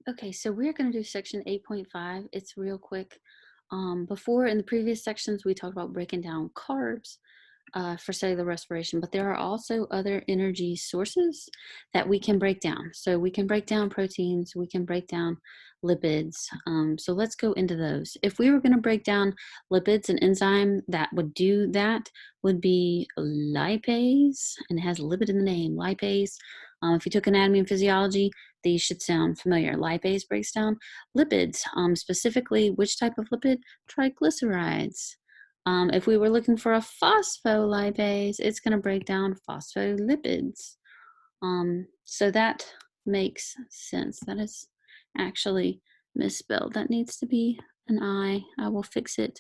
Okay, so we're going to do section 8.5. It's real quick. Before in the previous sections, we talked about breaking down carbs for cellular respiration, but there are also other energy sources that we can break down. So we can break down proteins, we can break down lipids. So let's go into those. If we were going to break down lipids, an enzyme that would do that would be lipase, and it has lipid in the name, lipase. If you took anatomy and physiology, these should sound familiar. Lipase breaks down lipids, specifically which type of lipid? Triglycerides. If we were looking for a phospholipase, it's going to break down phospholipids. So that makes sense. That is actually misspelled. That needs to be an I. I will fix it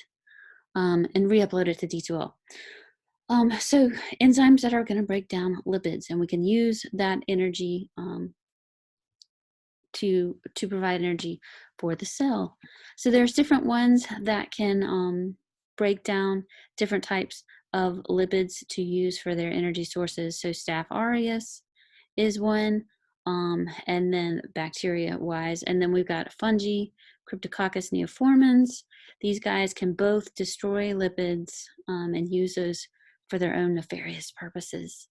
and re-upload it to D2L. So enzymes that are going to break down lipids, and we can use that energy to provide energy for the cell. So there's different ones that can break down different types of lipids to use for their energy sources. So Staph aureus is one, and then bacteria-wise, and then we've got fungi, Cryptococcus neoformans. These guys can both destroy lipids and use those for their own nefarious purposes.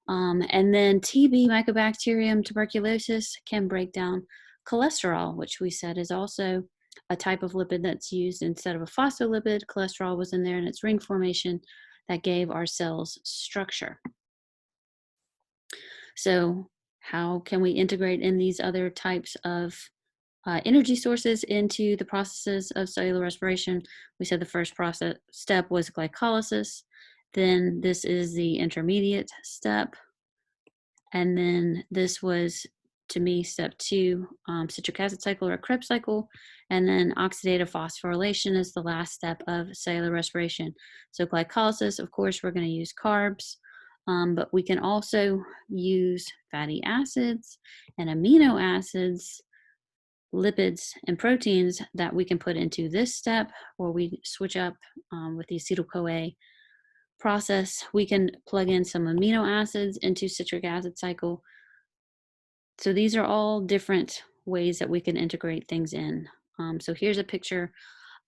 And then TB, Mycobacterium tuberculosis, can break down cholesterol, which we said is also a type of lipid that's used instead of a phospholipid. Cholesterol was in there in its ring formation that gave our cells structure. So how can we integrate in these other types of energy sources into the processes of cellular respiration? We said the first step was glycolysis. Then this is the intermediate step. And then this was, to me, step 2, citric acid cycle or Krebs cycle. And then oxidative phosphorylation is the last step of cellular respiration. So glycolysis, of course, we're going to use carbs, but we can also use fatty acids and amino acids, lipids, and proteins that we can put into this step, where we switch up with the acetyl-CoA process. We can plug in some amino acids into citric acid cycle. So these are all different ways that we can integrate things in. So here's a picture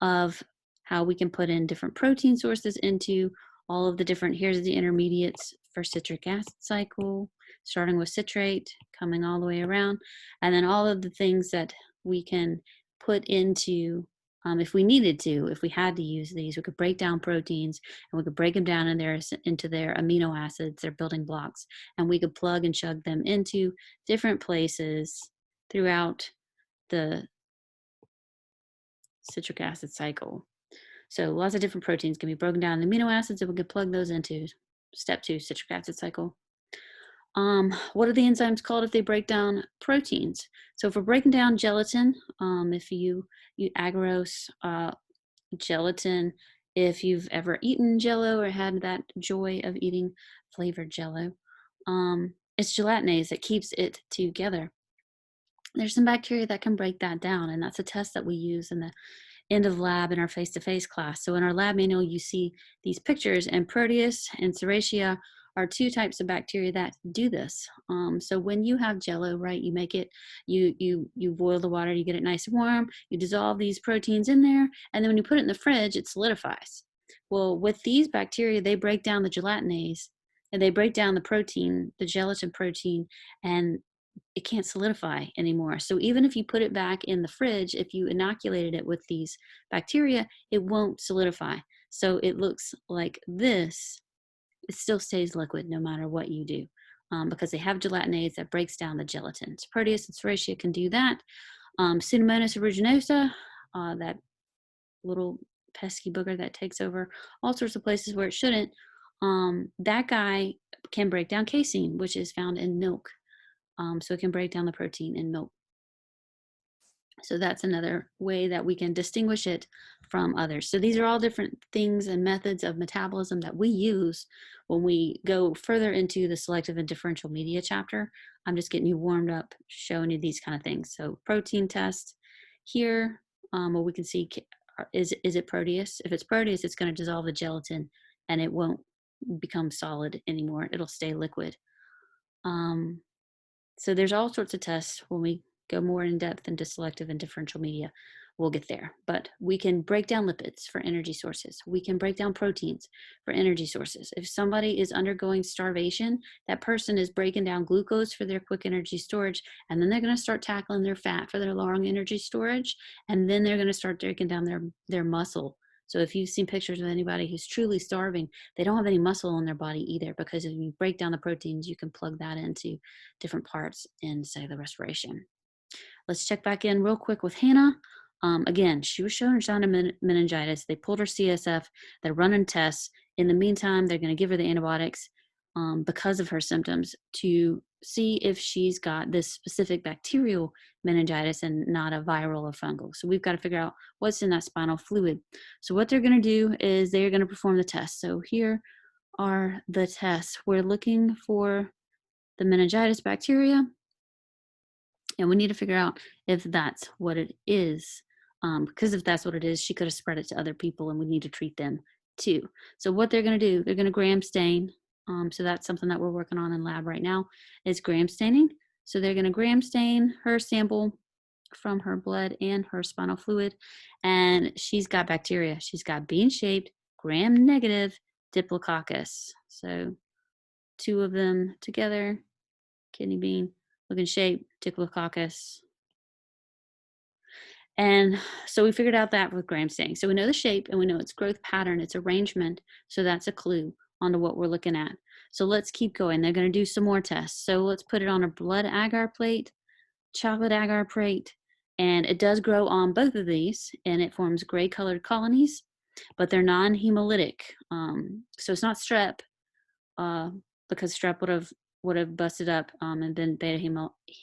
of how we can put in different protein sources into all of the different, here's the intermediates for citric acid cycle, starting with citrate, coming all the way around, and then all of the things that we can put into, if we needed to, if we had to use these, we could break down proteins and we could break them down into their amino acids, their building blocks, and we could plug and chug them into different places throughout the citric acid cycle. So lots of different proteins can be broken down in amino acids, and we can plug those into step 2, citric acid cycle. What are the enzymes called if they break down proteins? So if we're breaking down gelatin, if you agarose gelatin, if you've ever eaten Jell-O or had that joy of eating flavored Jell-O, it's gelatinase that keeps it together. There's some bacteria that can break that down, and that's a test that we use in the end of lab in our face-to-face class. So in our lab manual, you see these pictures, and Proteus and Serratia are 2 types of bacteria that do this. So when you have Jell-O, right, you make it, you boil the water, you get it nice and warm, you dissolve these proteins in there, and then when you put it in the fridge, it solidifies. Well, with these bacteria, they break down the gelatinase, and they break down the protein, the gelatin protein, and it can't solidify anymore. So even if you put it back in the fridge, if you inoculated it with these bacteria, it won't solidify. So it looks like this. It still stays liquid no matter what you do, because they have gelatinase that breaks down the gelatin. So Proteus and Serratia can do that. Pseudomonas aeruginosa, that little pesky booger that takes over all sorts of places where it shouldn't, that guy can break down casein, which is found in milk. So it can break down the protein in milk. So that's another way that we can distinguish it from others. So these are all different things and methods of metabolism that we use when we go further into the selective and differential media chapter. I'm just getting you warmed up, showing you these kind of things. So protein test here, where we can see, is it Proteus? If it's Proteus, it's going to dissolve the gelatin and it won't become solid anymore. It'll stay liquid. So there's all sorts of tests when we go more in depth into selective and differential media, we'll get there. But we can break down lipids for energy sources. We can break down proteins for energy sources. If somebody is undergoing starvation, that person is breaking down glucose for their quick energy storage, and then they're going to start tackling their fat for their long energy storage, and then they're going to start breaking down their muscle. So if you've seen pictures of anybody who's truly starving, they don't have any muscle in their body either, because if you break down the proteins, you can plug that into different parts in cellular respiration. Let's check back in real quick with Hannah. Again, she was showing sign of meningitis. They pulled her CSF. They're running tests. In the meantime, they're going to give her the antibiotics because of her symptoms to see if she's got this specific bacterial meningitis and not a viral or fungal. So we've got to figure out what's in that spinal fluid. So what they're going to do is they're going to perform the test. So here are the tests. We're looking for the meningitis bacteria, and we need to figure out if that's what it is. Because if that's what it is, she could have spread it to other people, and we need to treat them too. So what they're going to do, they're going to gram stain. So that's something that we're working on in lab right now, is gram staining. So they're going to gram stain her sample from her blood and her spinal fluid, and she's got bacteria. She's got bean-shaped, gram-negative Diplococcus. So two of them together, kidney bean looking shape, Diplococcus. And so we figured out that with gram staining. So we know the shape and we know its growth pattern, its arrangement. So that's a clue onto what we're looking at. So let's keep going. They're going to do some more tests. So let's put it on a blood agar plate, chocolate agar plate, and it does grow on both of these, and it forms gray colored colonies, but they're non-hemolytic. So it's not strep, because strep would have busted up and been beta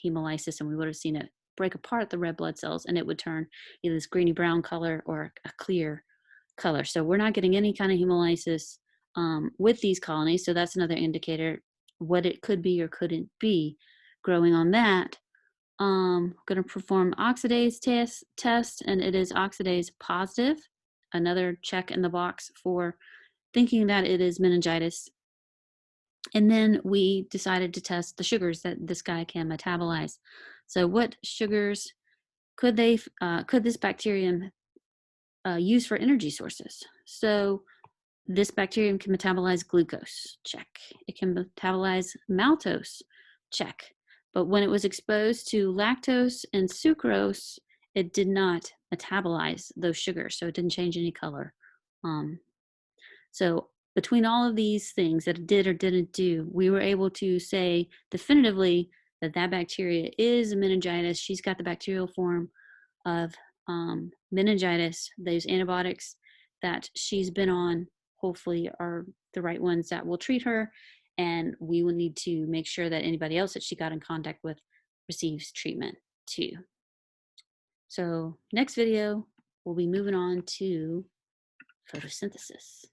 hemolysis, and we would have seen it break apart the red blood cells, and it would turn either this greeny brown color or a clear color. So we're not getting any kind of hemolysis with these colonies. So that's another indicator what it could be or couldn't be growing on that. Going to perform oxidase test, and it is oxidase positive. Another check in the box for thinking that it is meningitis. And then we decided to test the sugars that this guy can metabolize. So what sugars could this bacterium use for energy sources? So this bacterium can metabolize glucose, check. It can metabolize maltose, check. But when it was exposed to lactose and sucrose, it did not metabolize those sugars, so it didn't change any color. So between all of these things that it did or didn't do, we were able to say definitively that that bacteria is meningitis. She's got the bacterial form of meningitis. Those antibiotics that she's been on hopefully are the right ones that will treat her, and we will need to make sure that anybody else that she got in contact with receives treatment too. So next video, we'll be moving on to photosynthesis.